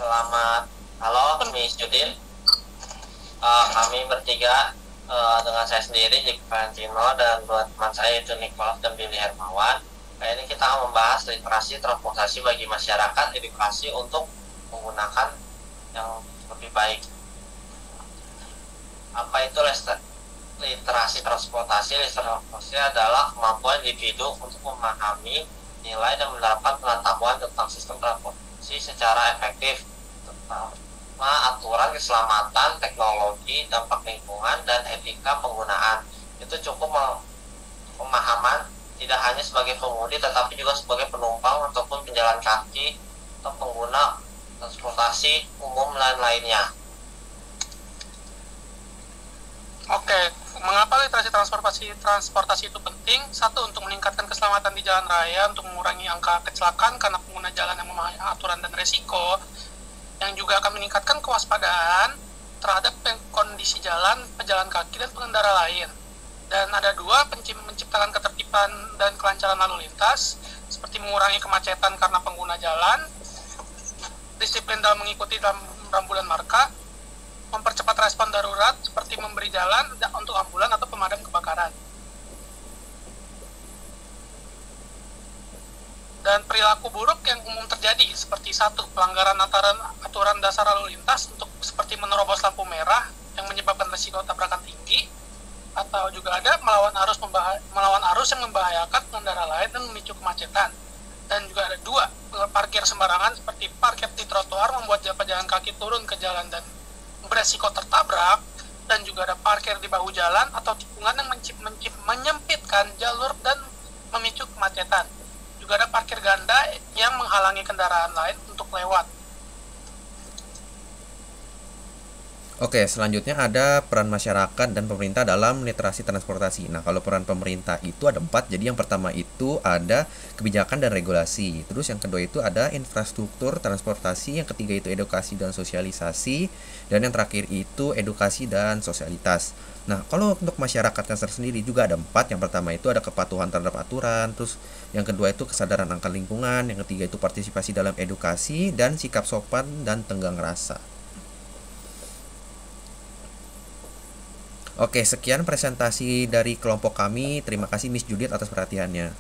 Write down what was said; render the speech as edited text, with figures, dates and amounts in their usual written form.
Selamat, halo Miss Judin. Kami bertiga dengan saya sendiri Jik Valentino dan dua teman saya yaitu Nicholas dan Billy Hermawan. Kali ini kita akan membahas literasi transportasi bagi masyarakat, edukasi untuk menggunakan yang lebih baik. Apa itu literasi transportasi? Literasi adalah kemampuan individu untuk memahami, nilai dan mendapat pengetahuan tentang sistem transportasi secara efektif, terutama aturan keselamatan, teknologi, dampak lingkungan, dan etika penggunaan. Itu cukup pemahaman tidak hanya sebagai pengemudi tetapi juga sebagai penumpang ataupun penjalan kaki atau pengguna transportasi umum dan lainnya. Oke, mengapa literasi transportasi itu penting? Satu, untuk meningkatkan keselamatan di jalan raya, untuk mengurangi angka kecelakaan karena pengguna jalan yang memahami aturan dan resiko, yang juga akan meningkatkan kewaspadaan terhadap kondisi jalan, pejalan kaki, dan pengendara lain. Dan ada dua, menciptakan ketertiban dan kelancaran lalu lintas, seperti mengurangi kemacetan karena pengguna jalan, disiplin dalam mengikuti rambu dan marka, mempercepat respon darurat seperti memberi jalan untuk ambulan atau pemadam kebakaran. Dan perilaku buruk yang umum terjadi seperti satu, pelanggaran aturan dasar lalu lintas untuk seperti menerobos lampu merah yang menyebabkan risiko tabrakan tinggi, atau juga ada melawan arus yang membahayakan pengendara lain dan memicu kemacetan. Dan juga ada dua, parkir sembarangan seperti parkir di trotoar membuat pejalan kaki turun ke jalan dan beresiko tertabrak, dan juga ada parkir di bahu jalan atau tikungan yang menyempitkan jalur dan memicu kemacetan. Juga ada parkir ganda yang menghalangi kendaraan lain untuk lewat. Oke, selanjutnya ada peran masyarakat dan pemerintah dalam literasi transportasi. Nah, kalau peran pemerintah itu ada 4. Jadi yang pertama itu ada kebijakan dan regulasi. Terus yang kedua itu ada infrastruktur transportasi. Yang ketiga itu edukasi dan sosialisasi. Dan yang terakhir itu edukasi dan sosialitas. Nah, kalau untuk masyarakatnya sendiri juga ada 4. Yang pertama itu ada kepatuhan terhadap aturan. Terus yang kedua itu kesadaran akan lingkungan. Yang ketiga itu partisipasi dalam edukasi dan sikap sopan dan tenggang rasa. Oke, sekian presentasi dari kelompok kami. Terima kasih Miss Judith atas perhatiannya.